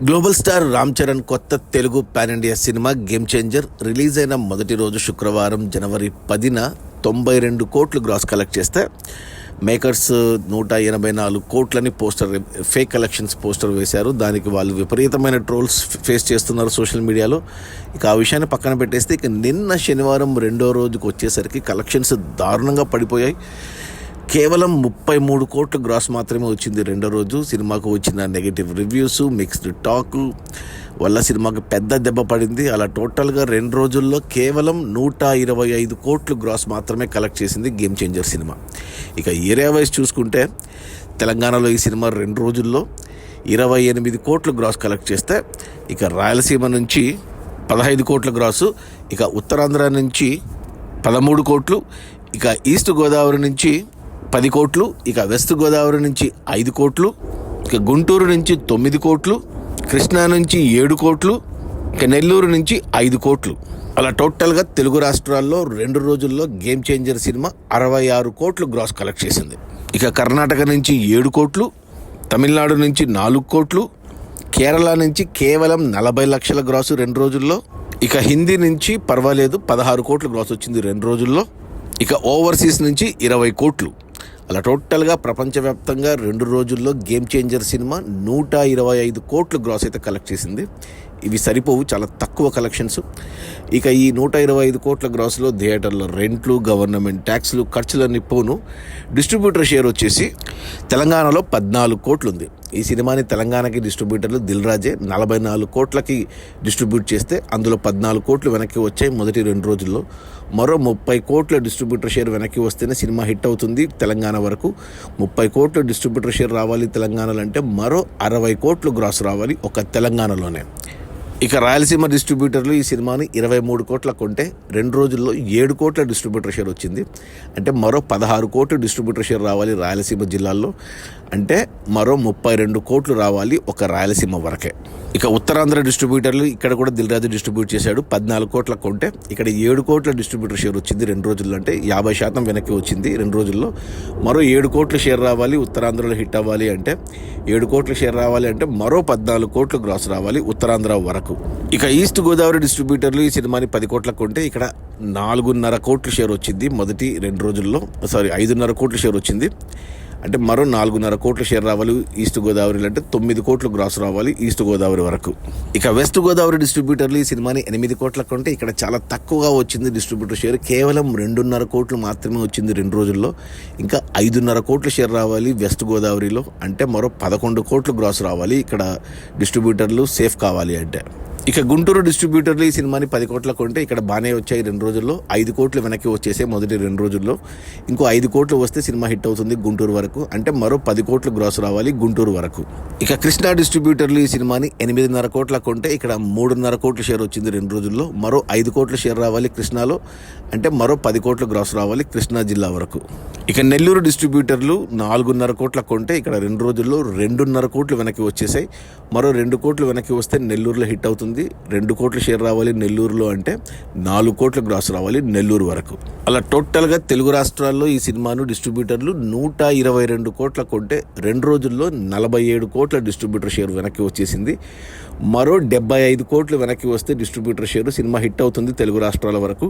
Global star Ram Charan కొత్త Telugu pan India cinema game changer release అయిన మొదటి రోజు శుక్రవారం జనవరి 10న 92 కోట్లు గ్రాస్ కలెక్ట్ చేస్తే మేకర్స్ 184 కోట్లని పోస్టర్ ఫేక్ కలెక్షన్స్ పోస్టర్ వేశారు. దానికి వాళ్ళు విపరీతమైన ట్రోల్స్ ఫేస్ చేస్తున్నారు సోషల్ మీడియాలో. ఇక ఆ విషయాన్ని పక్కన పెట్టేస్తే ఇక నిన్న శనివారం రెండో రోజుకు వచ్చేసరికి కలెక్షన్స్ దారుణంగా పడిపోయాయి. కేవలం 33 కోట్ల గ్రాస్ మాత్రమే వచ్చింది రెండో రోజు. సినిమాకు వచ్చిన నెగిటివ్ రివ్యూస్, మిక్స్డ్ టాక్ వల్ల సినిమాకి పెద్ద దెబ్బ పడింది. అలా టోటల్గా 2 రోజుల్లో కేవలం 125 కోట్లు గ్రాస్ మాత్రమే కలెక్ట్ చేసింది గేమ్ చేంజర్ సినిమా. ఇక ఏరియా వైజ్ చూసుకుంటే తెలంగాణలో ఈ సినిమా 2 రోజుల్లో 28 కోట్లు గ్రాస్ కలెక్ట్ చేస్తే ఇక రాయలసీమ నుంచి 15 కోట్ల గ్రాసు, ఇక ఉత్తరాంధ్ర నుంచి 13 కోట్లు, ఇక ఈస్ట్ గోదావరి నుంచి 10 కోట్లు, ఇక వెస్ట్ గోదావరి నుంచి 5 కోట్లు, ఇక గుంటూరు నుంచి 9 కోట్లు, కృష్ణా నుంచి 7 కోట్లు, ఇక నెల్లూరు నుంచి 5 కోట్లు. అలా టోటల్గా తెలుగు రాష్ట్రాల్లో 2 రోజుల్లో గేమ్ చేంజర్ సినిమా 66 కోట్లు గ్రాస్ కలెక్ట్ చేసింది. ఇక కర్ణాటక నుంచి 7 కోట్లు, తమిళనాడు నుంచి 4 కోట్లు, కేరళ నుంచి కేవలం 40 లక్షల గ్రాసు 2 రోజుల్లో, ఇక హిందీ నుంచి పర్వాలేదు 16 కోట్లు గ్రాస్ వచ్చింది 2 రోజుల్లో, ఇక ఓవర్సీస్ నుంచి 20 కోట్లు. అలా టోటల్గా ప్రపంచవ్యాప్తంగా 2 రోజుల్లో గేమ్ చేంజర్ సినిమా 125 కోట్లు గ్రాస్ అయితే కలెక్ట్ చేసింది. ఇవి సరిపోవు, చాలా తక్కువ కలెక్షన్స్. ఇక ఈ 125 కోట్ల గ్రాస్లో థియేటర్ల రెంట్లు, గవర్నమెంట్ ట్యాక్స్లు, ఖర్చులన్నీ పోను. డిస్ట్రిబ్యూటర్ షేర్ వచ్చేసి తెలంగాణలో 14 కోట్లు ఉంది. ఈ సినిమాని తెలంగాణకి డిస్ట్రిబ్యూటర్లు దిల్ రాజే 44 కోట్లకి డిస్ట్రిబ్యూట్ చేస్తే అందులో 14 కోట్లు వెనక్కి వచ్చాయి మొదటి 2 రోజుల్లో. మరో 30 కోట్ల డిస్ట్రిబ్యూటర్ షేర్ వెనక్కి వస్తేనే సినిమా హిట్ అవుతుంది తెలంగాణ వరకు. 30 కోట్ల డిస్ట్రిబ్యూటర్ షేర్ రావాలి తెలంగాణలో అంటే మరో 60 కోట్లు గ్రాస్ రావాలి ఒక తెలంగాణలోనే. ఇక రాయలసీమ డిస్ట్రిబ్యూటర్లు ఈ సినిమాని 23 కోట్ల కొంటే 2 రోజుల్లో 7 కోట్ల డిస్ట్రిబ్యూటర్ షేర్ వచ్చింది. అంటే మరో 16 కోట్ల డిస్ట్రిబ్యూటర్ షేర్ రావాలి రాయలసీమ జిల్లాల్లో, అంటే మరో 32 కోట్లు రావాలి ఒక రాయలసీమ వరకే. ఇక ఉత్తరాంధ్ర డిస్ట్రిబ్యూటర్లు ఇక్కడ కూడా దిల్ రాజు డిస్ట్రిబ్యూట్ చేశాడు. 14 కోట్ల కొంటే ఇక్కడ 7 కోట్ల డిస్ట్రిబ్యూటర్ షేర్ వచ్చింది 2 రోజుల్లో, అంటే 50% వెనక్కి వచ్చింది 2 రోజుల్లో. మరో 7 కోట్ల షేర్ రావాలి ఉత్తరాంధ్రలో హిట్ అవ్వాలి అంటే, 7 కోట్ల షేర్ రావాలి అంటే మరో 14 కోట్లు గ్రాస్ రావాలి ఉత్తరాంధ్ర వరకు. ఇక ఈస్ట్ గోదావరి డిస్ట్రిబ్యూటర్లు ఈ సినిమాని 10 కోట్ల కొంటే ఇక్కడ 4.5 కోట్ల షేర్ వచ్చింది మొదటి 2 రోజుల్లో, 5.5 కోట్ల షేర్ వచ్చింది. అంటే మరో 4.5 కోట్ల షేర్ రావాలి ఈస్ట్ గోదావరిలో, అంటే 9 కోట్లు గ్రాస్ రావాలి ఈస్ట్ గోదావరి వరకు. ఇక వెస్ట్ గోదావరి డిస్ట్రిబ్యూటర్లు ఈ సినిమాని 8 కోట్ల కొంటే ఇక్కడ చాలా తక్కువగా వచ్చింది డిస్ట్రిబ్యూటర్ షేర్, కేవలం 2.5 కోట్లు మాత్రమే వచ్చింది 2 రోజుల్లో. ఇంకా 5.5 కోట్ల షేర్ రావాలి వెస్ట్ గోదావరిలో, అంటే మరో 11 కోట్లు గ్రాస్ రావాలి ఇక్కడ డిస్ట్రిబ్యూటర్లు సేఫ్ కావాలి అంటే. ఇక గుంటూరు డిస్ట్రిబ్యూటర్లు ఈ సినిమాని 10 కోట్ల కొంటే ఇక్కడ బాగానే వచ్చాయి 2 రోజుల్లో. 5 కోట్లు వెనక్కి వచ్చేసే మొదటి 2 రోజుల్లో. ఇంకో 5 కోట్లు వస్తే సినిమా హిట్ అవుతుంది గుంటూరు వరకు, అంటే మరో 10 కోట్లు గ్రాస్ రావాలి గుంటూరు వరకు. ఇక కృష్ణా డిస్ట్రిబ్యూటర్లు ఈ సినిమాని 8.5 కోట్ల కొంటే ఇక్కడ 3.5 కోట్ల షేర్ వచ్చింది 2 రోజుల్లో. మరో 5 కోట్ల షేర్ రావాలి కృష్ణాలో, అంటే మరో 10 కోట్లు గ్రాస్ రావాలి కృష్ణా జిల్లా వరకు. ఇక నెల్లూరు డిస్ట్రిబ్యూటర్లు 4.5 కోట్ల కొంటే ఇక్కడ 2 రోజుల్లో 2.5 కోట్లు వెనక్కి వచ్చేసాయి. మరో 2 కోట్లు వెనక్కి వస్తే నెల్లూరులో హిట్ అవుతుంది. 2 కోట్ల షేర్ రావాలి నెల్లూరులో, అంటే 4 కోట్ల గ్రాస్ రావాలి నెల్లూరు వరకు. అలా టోటల్గా తెలుగు రాష్ట్రాల్లో ఈ సినిమాను డిస్ట్రిబ్యూటర్లు 122 కోట్ల కొంటే 2 రోజుల్లో 47 కోట్ల డిస్ట్రిబ్యూటర్ షేర్ వెనక్కి వచ్చేసింది. మరో 75 కోట్లు వెనక్కి వస్తే డిస్ట్రిబ్యూటర్ షేర్ సినిమా హిట్ అవుతుంది తెలుగు రాష్ట్రాల వరకు.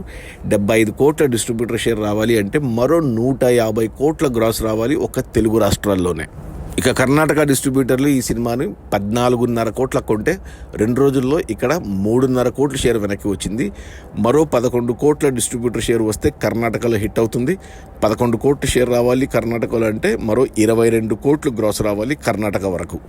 75 కోట్ల డిస్ట్రిబ్యూటర్ షేర్ రావాలి అంటే మరో 150 కోట్ల గ్రాస్ రావాలి ఒక తెలుగు రాష్ట్రాల్లోనే. ఇక కర్ణాటక డిస్ట్రిబ్యూటర్లు ఈ సినిమాని 14.5 కోట్ల కొంటే 2 రోజుల్లో ఇక్కడ 3.5 కోట్ల షేర్ వెనక్కి వచ్చింది. మరో 11 కోట్ల డిస్ట్రిబ్యూటర్ షేర్ వస్తే కర్ణాటకలో హిట్ అవుతుంది. 11 కోట్ల షేర్ రావాలి కర్ణాటకలో, అంటే మరో 22 కోట్లు గ్రాస్ రావాలి కర్ణాటక వరకు.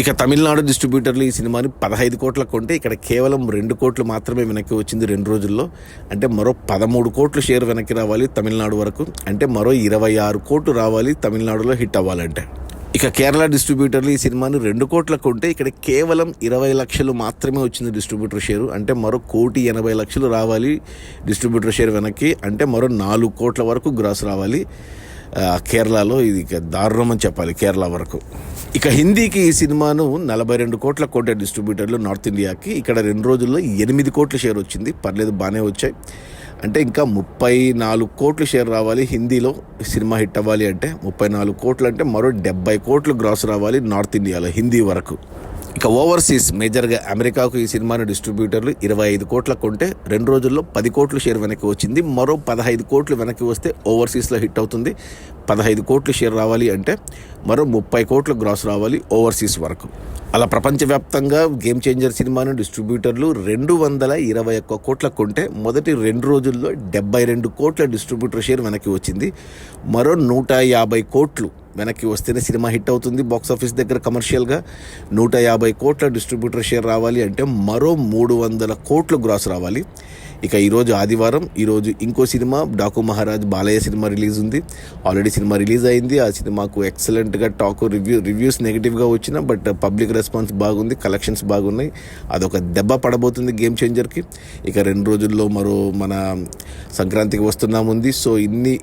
ఇక తమిళనాడు డిస్ట్రిబ్యూటర్లు ఈ సినిమాని 15 కోట్ల కొంటే ఇక్కడ కేవలం 2 కోట్లు మాత్రమే వెనక్కి వచ్చింది 2 రోజుల్లో, అంటే మరో 13 కోట్ల షేర్ వెనక్కి రావాలి తమిళనాడు వరకు, అంటే మరో 26 కోట్లు రావాలి తమిళనాడులో హిట్ అవ్వాలంటే. ఇక కేరళ డిస్ట్రిబ్యూటర్లు ఈ సినిమాని 2 కోట్ల కొంటే ఇక్కడ కేవలం 20 లక్షలు మాత్రమే వచ్చింది డిస్ట్రిబ్యూటర్ షేరు, అంటే మరో 1,80,00,000 రావాలి డిస్ట్రిబ్యూటర్ షేర్ వెనక్కి, అంటే మరో 4 కోట్ల వరకు గ్రాస్ రావాలి కేరళలో. ఇది దారుణం అని చెప్పాలి కేరళ వరకు. ఇక హిందీకి ఈ సినిమాను 42 కోట్ల కొంటే డిస్ట్రిబ్యూటర్లు నార్త్ ఇండియాకి ఇక్కడ 2 రోజుల్లో 8 కోట్ల షేర్ వచ్చింది. పర్లేదు, బాగానే వచ్చాయి. అంటే ఇంకా 34 కోట్లు షేర్ రావాలి హిందీలో సినిమా హిట్ అవ్వాలి అంటే. 34 కోట్లు అంటే మరో 70 కోట్లు గ్రాస్ రావాలి నార్త్ ఇండియాలో హిందీ వరకు. ఇక ఓవర్సీస్ మేజర్గా అమెరికాకు ఈ సినిమాను డిస్ట్రిబ్యూటర్లు 25 కోట్ల కొంటే 2 రోజుల్లో 10 కోట్లు షేర్ వెనక్కి వచ్చింది. మరో 15 కోట్లు వెనక్కి వస్తే ఓవర్సీస్లో హిట్ అవుతుంది. 15 కోట్లు షేర్ రావాలి అంటే మరో 30 కోట్ల గ్రాస్ రావాలి ఓవర్సీస్ వరకు. అలా ప్రపంచవ్యాప్తంగా గేమ్ చేంజర్ సినిమాను డిస్ట్రిబ్యూటర్లు 221 కోట్ల కొంటే మొదటి 2 రోజుల్లో 72 కోట్ల డిస్ట్రిబ్యూటర్ షేర్ వెనక్కి వచ్చింది. మరో 150 కోట్లు వెనక్కి వస్తేనే సినిమా హిట్ అవుతుంది. బాక్సాఫీస్ దగ్గర కమర్షియల్గా 150 కోట్ల డిస్ట్రిబ్యూటర్ షేర్ రావాలి అంటే మరో 300 కోట్లు గ్రాస్ రావాలి. ఇక ఈరోజు ఆదివారం, ఈరోజు ఇంకో cinema Daaku Maharaj Balayya cinema release ఉంది. ఆల్రెడీ సినిమా రిలీజ్ అయింది. ఆ సినిమాకు ఎక్సలెంట్గా రివ్యూస్ నెగిటివ్గా వచ్చిన బట్ పబ్లిక్ రెస్పాన్స్ బాగుంది, కలెక్షన్స్ బాగున్నాయి. అదొక దెబ్బ పడబోతుంది గేమ్ చేంజర్కి. ఇక 2 రోజుల్లో మరో మన సంక్రాంతికి వస్తున్నాముంది. సో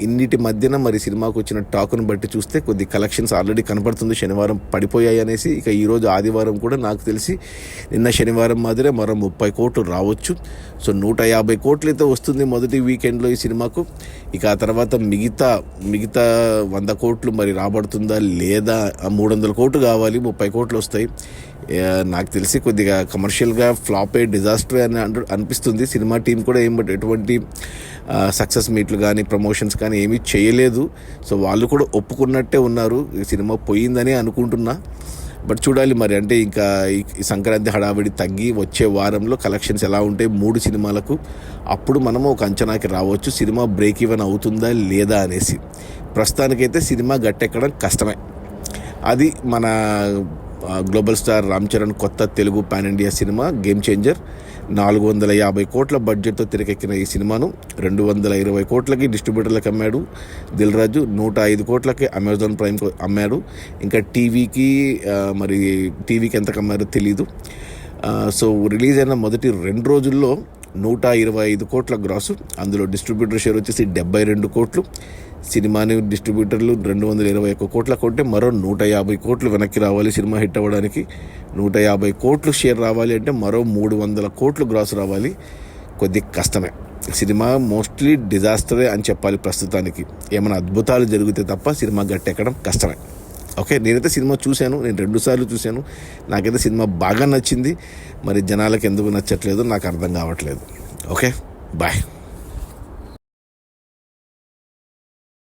ఇన్నిటి మధ్యన మరి సినిమాకు వచ్చిన టాక్ను బట్టి చూస్తే కొద్ది కలెక్షన్స్ ఆల్రెడీ కనపడుతుంది. శనివారం పడిపోయాయి అనేసి. ఇక ఈరోజు ఆదివారం కూడా నాకు తెలిసి నిన్న శనివారం మాదిరే మరో 30 కోట్లు రావచ్చు. సో 150 కోట్లు అయితే వస్తుంది మొదటి వీకెండ్లో ఈ సినిమాకు. ఇక ఆ తర్వాత మిగతా 100 కోట్లు మరి రాబడుతుందా లేదా, 300 కోట్లు కావాలి, 30 కోట్లు వస్తాయి. నాకు తెలిసి కొద్దిగా కమర్షియల్గా ఫ్లాప్ డిజాస్టర్ అని అనిపిస్తుంది. సినిమా టీం కూడా ఎటువంటి సక్సెస్ మీట్లు కానీ ప్రమోషన్స్ కానీ ఏమీ చేయలేదు. సో వాళ్ళు కూడా ఒప్పుకున్నట్టే ఉన్నారు, ఈ సినిమా పోయిందని అనుకుంటున్నా. బట్ చూడాలి మరి. అంటే ఇంకా ఈ సంక్రాంతి హడావిడి తగ్గి వచ్చే వారంలో కలెక్షన్స్ ఎలా ఉంటాయి 3 సినిమాలకు, అప్పుడు మనము ఒక అంచనాకి రావచ్చు సినిమా బ్రేక్ ఈవెన్ అవుతుందా లేదా అనేసి. ప్రస్తుతానికైతే సినిమా గట్టెక్కడం కష్టమే. అది మన గ్లోబల్ స్టార్ రామ్ చరణ్ కొత్త Telugu pan India cinema game changer. 450 కోట్ల బడ్జెట్తో తెరకెక్కిన ఈ సినిమాను 220 కోట్లకి డిస్ట్రిబ్యూటర్లకు అమ్మాడు దిల్ రాజు. 105 కోట్లకి అమెజాన్ ప్రైమ్కి అమ్మాడు. ఇంకా టీవీకి ఎంతకు అమ్మారో తెలీదు. సో రిలీజ్ అయిన మొదటి 2 రోజుల్లో 125 కోట్ల గ్రాసు. అందులో డిస్ట్రిబ్యూటర్ షేర్ వచ్చేసి 72 కోట్లు. సినిమాని డిస్ట్రిబ్యూటర్లు 221 కోట్ల కొంటే మరో 150 కోట్లు వెనక్కి రావాలి సినిమా హిట్ అవ్వడానికి. 150 కోట్లు షేర్ రావాలి అంటే మరో 300 కోట్లు గ్రాస్ రావాలి. కొద్ది కష్టమే. సినిమా మోస్ట్లీ డిజాస్టరే అని చెప్పాలి ప్రస్తుతానికి. ఏమైనా అద్భుతాలు జరిగితే తప్ప సినిమా గట్టెక్కడం కష్టమే. ఓకే, నేనైతే సినిమా చూశాను, నేను 2 సార్లు చూశాను. నాకైతే సినిమా బాగా నచ్చింది. మరి జనాలకు ఎందుకు నచ్చట్లేదు నాకు అర్థం కావట్లేదు. Okay, bye.